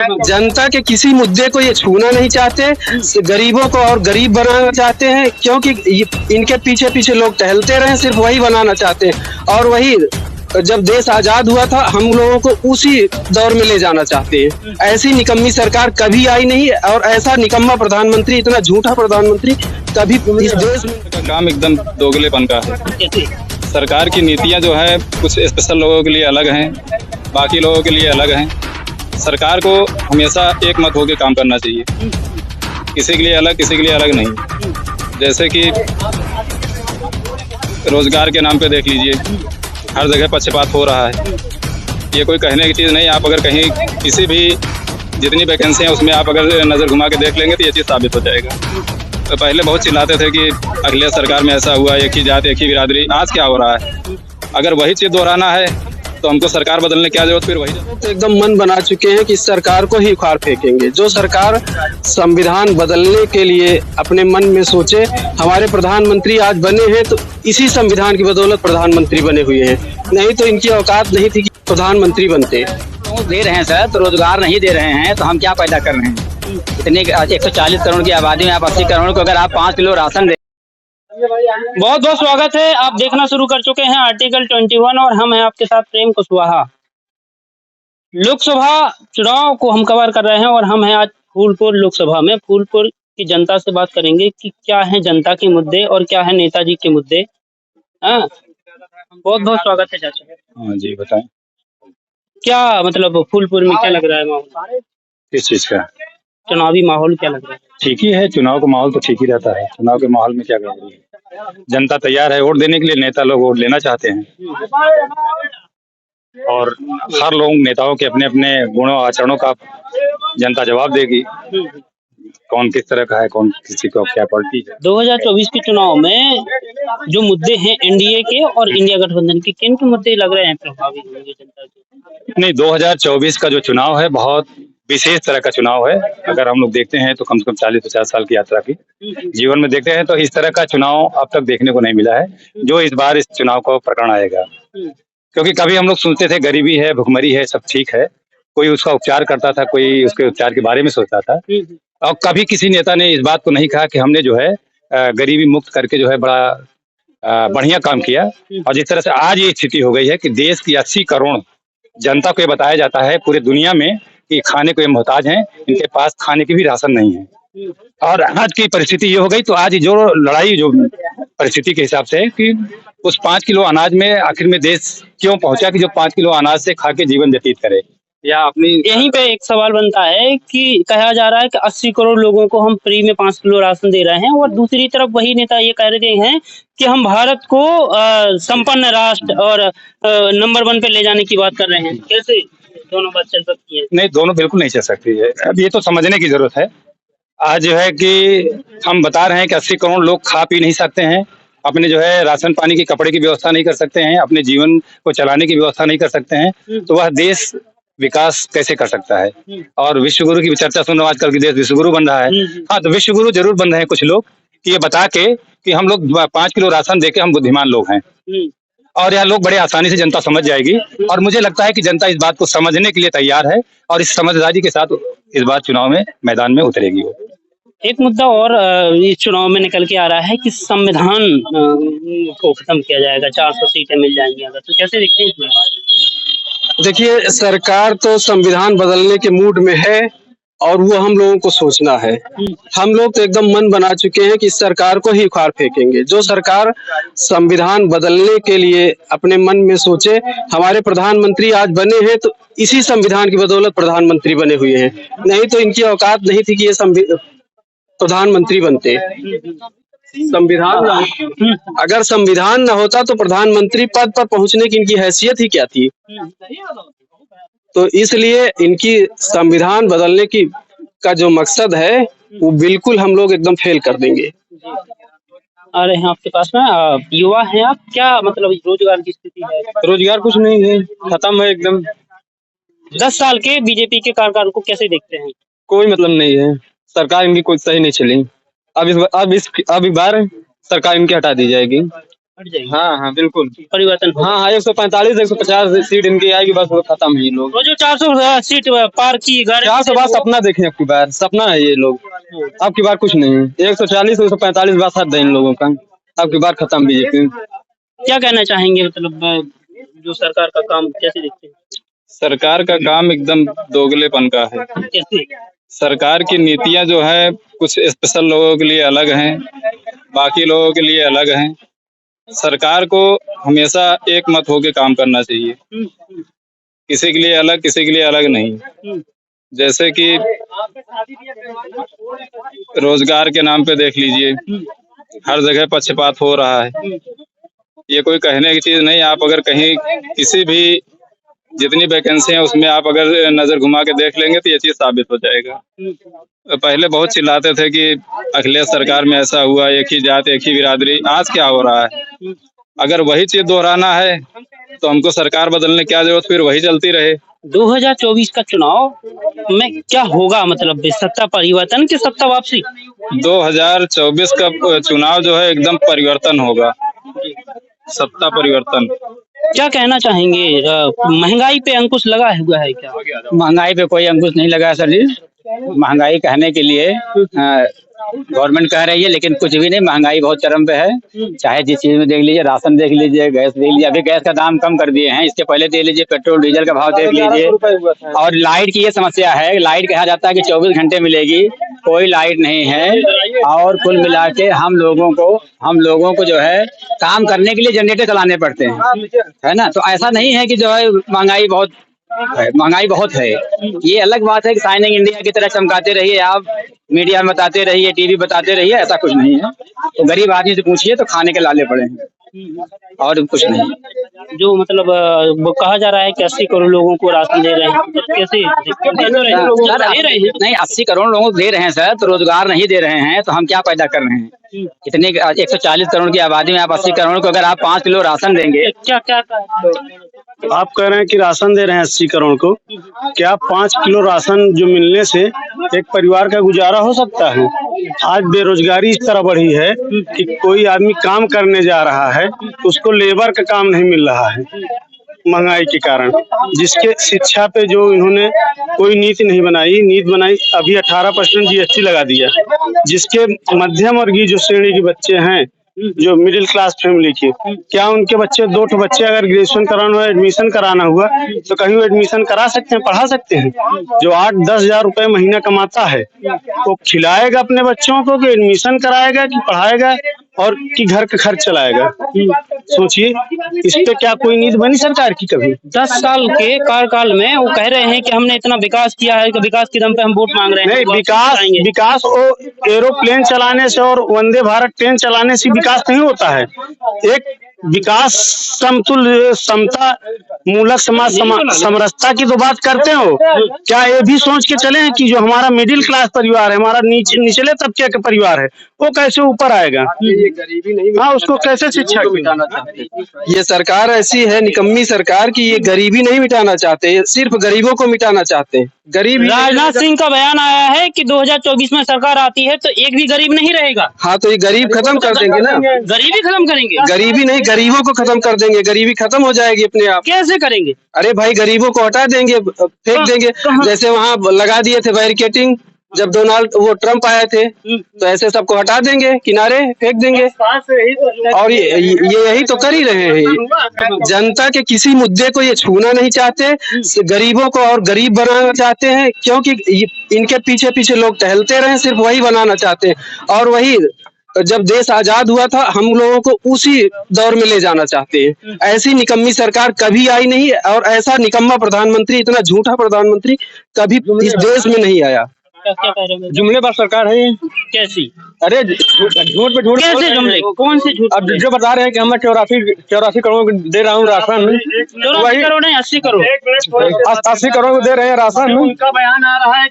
जनता के किसी मुद्दे को ये छूना नहीं चाहते, गरीबों को और गरीब बनाना चाहते हैं, क्योंकि इनके पीछे पीछे लोग टहलते रहे, सिर्फ वही बनाना चाहते हैं। और वही जब देश आजाद हुआ था हम लोगों को उसी दौर में ले जाना चाहते हैं। ऐसी निकम्मी सरकार कभी आई नहीं, और ऐसा निकम्मा प्रधानमंत्री, इतना झूठा प्रधानमंत्री कभी इस देश में। काम एकदम दोगलेपन का है। सरकार की नीतियां जो है कुछ स्पेशल लोगों के लिए अलग हैं, बाकी लोगों के लिए अलग हैं। सरकार को हमेशा एक मत होकर काम करना चाहिए, किसी के लिए अलग किसी के लिए अलग नहीं। जैसे कि रोजगार के नाम पे देख लीजिए, हर जगह पक्षपात हो रहा है। ये कोई कहने की चीज़ नहीं। आप अगर कहीं किसी भी जितनी वैकेंसी है उसमें आप अगर नज़र घुमा के देख लेंगे तो ये चीज़ साबित हो जाएगा। तो पहले बहुत चिल्लाते थे कि अगले सरकार में ऐसा हुआ, एक ही जात एक ही बिरादरी। आज क्या हो रहा है? अगर वही चीज़ दोहराना है तो हमको सरकार बदलने की क्या जरूरत, फिर वही तो एकदम मन बना चुके हैं कि इस सरकार को ही उखाड़ फेंकेंगे। जो सरकार संविधान बदलने के लिए अपने मन में सोचे, हमारे प्रधानमंत्री आज बने हैं तो इसी संविधान की बदौलत प्रधानमंत्री बने हुए हैं, नहीं तो इनकी औकात नहीं थी कि प्रधानमंत्री बनते। तो दे रहे हैं सर, तो रोजगार नहीं दे रहे हैं तो हम क्या पैदा कर रहे हैं? इतने 140 करोड़ की आबादी में आप 80 करोड़ को अगर आप 5 किलो राशन दे। बहुत बहुत स्वागत है। आप देखना शुरू कर चुके हैं आर्टिकल 21 और हम हैं आपके साथ प्रेम कुशवाहा। लोकसभा चुनाव को हम कवर कर रहे हैं और हम हैं आज फूलपुर लोकसभा में। फूलपुर की जनता से बात करेंगे कि क्या है जनता के मुद्दे और क्या है नेताजी के मुद्दे। बहुत बहुत स्वागत है चाचा। हाँ जी, बताएं। क्या मतलब फूलपुर में क्या लग रहा है माहौल? किस चीज़ का? चुनावी माहौल क्या लग रहा है? ठीक ही है, चुनाव का माहौल तो ठीक ही रहता है। चुनाव के माहौल में क्या गड़बड़ी है? जनता तैयार है वोट देने के लिए, नेता लोग वोट लेना चाहते हैं और हर लोग नेताओं के अपने अपने गुणों आचरणों का जनता जवाब देगी, कौन किस तरह का है, कौन किसी को क्या क्वालिटी है। 2024 के चुनाव में जो मुद्दे हैं एनडीए के और इंडिया गठबंधन के, किन के मुद्दे लग रहे हैं प्रभावी होंगे जनता के? नहीं, 2024 का जो चुनाव है बहुत विशेष तरह का चुनाव है। अगर हम लोग देखते हैं तो कम से कम 40-50 साल की यात्रा की जीवन में देखते हैं तो इस तरह का चुनाव अब तक देखने को नहीं मिला है जो इस बार इस चुनाव का प्रकरण आएगा। क्योंकि कभी हम लोग सुनते थे गरीबी है, भुखमरी है, सब ठीक है, कोई उसका उपचार करता था, कोई उसके उपचार के बारे में सोचता था, और कभी किसी नेता ने इस बात को नहीं कहा कि हमने जो है गरीबी मुक्त करके जो है बड़ा बढ़िया काम किया। और जिस तरह से आज ये स्थिति हो गई है कि देश की 80 करोड़ जनता को ये बताया जाता है पूरे दुनिया में कि खाने को ये मोहताज हैं, इनके पास खाने की भी राशन नहीं है। और आज की परिस्थिति ये हो गई, तो आज जो लड़ाई जो परिस्थिति के हिसाब से है कि उस 5 किलो अनाज में आखिर में देश क्यों पहुंचा कि जो 5 किलो अनाज से खा के जीवन व्यतीत करे, या अपनी। यहीं पे एक सवाल बनता है कि कहा जा रहा है कि 80 करोड़ लोगों को हम फ्री में 5 किलो राशन दे रहे हैं, और दूसरी तरफ वही नेता ये कह रहे हैं कि हम भारत को संपन्न राष्ट्र और नंबर 1 पे ले जाने की बात कर रहे हैं। कैसे दोनों बात चल सकती है? नहीं, दोनों बिल्कुल नहीं चल सकती है। अब ये तो समझने की जरूरत है। आज जो है कि हम बता रहे हैं कि 80 करोड़ लोग खा पी नहीं सकते हैं, अपने जो है राशन पानी की कपड़े की व्यवस्था नहीं कर सकते हैं, अपने जीवन को चलाने की व्यवस्था नहीं कर सकते हैं, तो वह देश विकास कैसे कर सकता है? और विश्व गुरु की चर्चा सुन रहा हूं, आजकल की देश विश्व गुरु बन रहा है। हाँ, तो विश्व गुरु जरूर बन रहे हैं कुछ लोग कि ये बता के कि हम लोग 5 किलो राशन देके हम बुद्धिमान लोग हैं, और यह लोग बड़े आसानी से जनता समझ जाएगी। और मुझे लगता है कि जनता इस बात को समझने के लिए तैयार है और इस समझदारी के साथ इस बार चुनाव में मैदान में उतरेगी। वो एक मुद्दा और इस चुनाव में निकल के आ रहा है कि संविधान को खत्म किया जाएगा, 400 सीटें मिल जाएंगी अगर, तो कैसे देखते हैं? देखिए, सरकार तो संविधान बदलने के मूड में है और वो हम लोगों को सोचना है। हम लोग तो एकदम मन बना चुके हैं कि इस सरकार को ही उखाड़ फेंकेंगे। जो सरकार संविधान बदलने के लिए अपने मन में सोचे, हमारे प्रधानमंत्री आज बने हैं तो इसी संविधान की बदौलत प्रधानमंत्री बने हुए हैं, नहीं तो इनकी औकात नहीं थी कि ये प्रधानमंत्री बनते। संविधान अगर संविधान न होता तो प्रधानमंत्री पद पर पहुंचने की इनकी हैसियत ही क्या थी। तो इसलिए इनकी संविधान बदलने की का जो मकसद है वो बिल्कुल हम लोग एकदम फेल कर देंगे। आ रहे हैं आपके पास में, युवा हैं आप, क्या मतलब रोजगार की स्थिति है? रोजगार कुछ नहीं है, खत्म है एकदम। 10 साल के बीजेपी के कार्यकाल को कैसे देखते हैं? कोई मतलब नहीं है, सरकार इनकी कोई सही नहीं चली। अब इस बार सरकार इनकी हटा दी जाएगी। हट जाएगी। हाँ हाँ बिल्कुल। परिवर्तन होगा। हाँ 145 150 सीट इनकी आएगी, बस वो खत्म है ये लोग। वो जो 400 सीट पार की गारंटी 400 बार सपना देखें अब की बार, सपना है ये लोग, अब की बार कुछ नहीं है। 140 145 बार साथ दें इन लोगों का, अब की बार खत्म बीजेपी। क्या कहना चाहेंगे, मतलब जो सरकार का काम कैसे देखते हैं? सरकार का काम एकदम दोगलेपन का है। कैसे? सरकार की नीतियां जो है कुछ स्पेशल लोगों के लिए अलग हैं, बाकी लोगों के लिए अलग हैं। सरकार को हमेशा एक मत होके काम करना चाहिए, किसी के लिए अलग किसी के लिए अलग नहीं। जैसे कि रोजगार के नाम पे देख लीजिए, हर जगह पक्षपात हो रहा है। ये कोई कहने की चीज नहीं। आप अगर कहीं किसी भी जितनी वैकेंसी है उसमें आप अगर नजर घुमा के देख लेंगे तो ये चीज साबित हो जाएगा। पहले बहुत चिल्लाते थे कि अखिलेश सरकार में ऐसा हुआ, एक ही जात एक ही बिरादरी। आज क्या हो रहा है? अगर वही चीज दोहराना है तो हमको सरकार बदलने क्या जरूरत, फिर वही चलती रहे। 2024 का चुनाव में क्या होगा, मतलब सत्ता परिवर्तन की सत्ता वापसी? 2024 का चुनाव जो है एकदम परिवर्तन होगा, सत्ता परिवर्तन। क्या कहना चाहेंगे, महंगाई पे अंकुश लगा हुआ है क्या? महंगाई पे कोई अंकुश नहीं लगा सर जी। महंगाई कहने के लिए गवर्नमेंट कह रही है, लेकिन कुछ भी नहीं। महंगाई बहुत चरम पे है, चाहे जिस चीज में देख लीजिए, राशन देख लीजिए, गैस देख लीजिए। अभी गैस का दाम कम कर दिए हैं, इसके पहले देख लीजिए पेट्रोल डीजल का भाव देख लीजिए। और लाइट की ये समस्या है, लाइट कहा जाता है कि 24 घंटे मिलेगी, कोई लाइट नहीं है। और कुल मिला के हम लोगों को जो है काम करने के लिए जनरेटर चलाने पड़ते हैं, है ना। तो ऐसा नहीं है कि जो है महंगाई बहुत है। ये अलग बात है कि शाइनिंग इंडिया की तरह चमकाते रहिए, आप मीडिया में बताते रहिए, टीवी बताते रहिए, ऐसा कुछ नहीं है। तो गरीब आदमी से पूछिए तो खाने के लाले पड़े हैं, और कुछ नहीं। जो मतलब वो कहा जा रहा है कि 80 करोड़ लोगों को राशन दे रहे हैं, तो कैसे दे रहे हैं? नहीं 80 करोड़ लोगों को दे रहे हैं सर, तो रोजगार नहीं दे रहे हैं, तो हम क्या पैदा कर रहे हैं? इतने 140 करोड़ की आबादी में आप 80 करोड़ को अगर आप 5 किलो राशन देंगे, क्या आप कह रहे हैं कि राशन दे रहे हैं 80 करोड़ को, क्या 5 किलो राशन जो मिलने से एक परिवार का गुजारा हो सकता है? आज बेरोजगारी इस तरह बढ़ी है कि कोई आदमी काम करने जा रहा है उसको लेबर का काम नहीं मिल रहा है महंगाई के कारण। जिसके शिक्षा पे जो इन्होंने कोई नीति नहीं बनाई, नीति बनाई अभी 18% GST लगा दिया, जिसके मध्यम वर्गीय जो श्रेणी के बच्चे हैं, जो मिडिल क्लास फैमिली के, क्या उनके बच्चे 2 बच्चे अगर ग्रेजुएशन कराना हुआ, एडमिशन कराना हुआ तो कहीं वो एडमिशन करा सकते हैं, पढ़ा सकते हैं? जो 8-10 हजार रुपए महीना कमाता है वो खिलाएगा अपने बच्चों को कि एडमिशन कराएगा कि पढ़ाएगा और कि घर का खर्च चलाएगा? सोचिए, इस पे क्या कोई नीति बनी सरकार की? कभी 10 साल के कार्यकाल में वो कह रहे हैं कि हमने इतना विकास किया है कि विकास के दम पे हम वोट मांग रहे हैं। नहीं, विकास वो एरोप्लेन चलाने से और वंदे भारत ट्रेन चलाने से विकास नहीं होता है। एक विकास समतुल्य समता मूलक समाज समरसता की तो बात करते हो। क्या ये भी सोच के चले हैं कि जो हमारा मिडिल क्लास परिवार है, हमारा निचले तबके का परिवार है, वो कैसे ऊपर आएगा? ये गरीबी नहीं, हाँ, उसको कैसे शिक्षा मिटाना चाहते? ये सरकार ऐसी है निकम्मी सरकार की ये गरीबी नहीं मिटाना चाहते, सिर्फ गरीबों को मिटाना चाहते हैं। गरीब राजनाथ सिंह का बयान आया है कि 2024 में सरकार आती है तो एक भी गरीब नहीं रहेगा। हाँ, तो ये गरीब खत्म कर देंगे ना, गरीबी खत्म करेंगे। गरीबी नहीं, गरीबों को खत्म कर देंगे, गरीबी खत्म हो जाएगी अपने आप। कैसे करेंगे? अरे भाई, गरीबों को हटा देंगे, फेंक देंगे। जैसे वहाँ लगा दिए थे बैरिकेटिंग, जब वो ट्रम्प आए थे, तो ऐसे सबको हटा देंगे, किनारे फेंक देंगे। और ये यही तो कर ही रहे हैं। जनता के किसी मुद्दे को ये छूना नहीं चाहते, गरीबों को और गरीब बनाना चाहते हैं, क्योंकि इनके पीछे पीछे लोग टहलते रहे, सिर्फ वही बनाना चाहते हैं। और वही जब देश आजाद हुआ था, हम लोगों को उसी दौर में ले जाना चाहते हैं। ऐसी निकम्मी सरकार कभी आई नहीं, और ऐसा निकम्मा प्रधानमंत्री, इतना झूठा प्रधानमंत्री कभी इस देश में नहीं आया। क्या कह रहे हैं? जुमलेबाज सरकार है ये। कैसी? अरे झूठ पे झूठ। कैसे जुमले? कौन से झूठ? अब जो बता रहे हैं कि मैं 84 करोड़ दे रहा हूँ राशन, 84 करोड़ नहीं 80 करोड़ 80 करोड़ दे रहे हैं राशन। उनका बयान आ रहा है